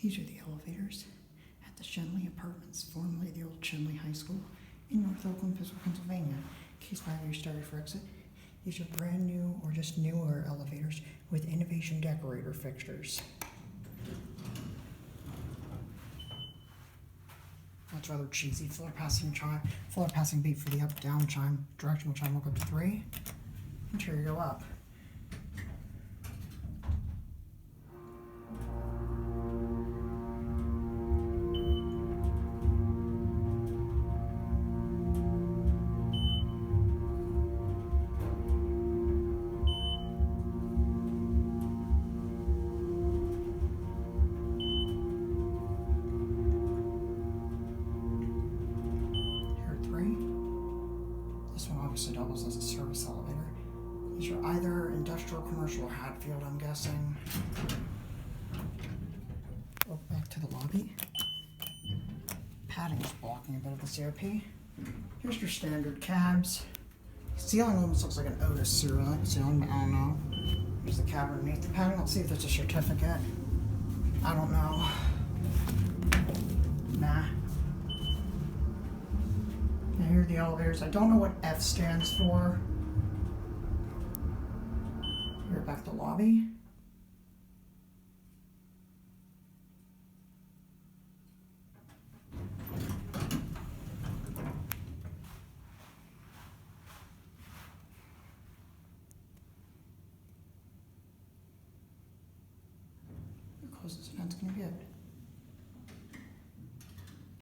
These are the elevators at the Schenley Apartments, formerly the old Schenley High School in North Oakland, Pittsburgh, Pennsylvania. In case 5 years started for exit. These are brand new or just newer elevators with innovation decorator fixtures. That's rather cheesy. Floor passing beat for the up down chime. Directional chime will go up to 3. Interior go up. This one obviously doubles as a service elevator. These are either industrial, commercial, or Hatfield, I'm guessing. Go back to the lobby. Padding is blocking a bit of the CRP. Here's your standard cabs. Ceiling almost looks like an Otis ceiling, but I don't know. Here's the cab underneath the padding. Let's see if there's a certificate. I don't know. Nah. And here are the elevators. I don't know what F stands for. Here, back to the lobby. Close this and that's going to be it.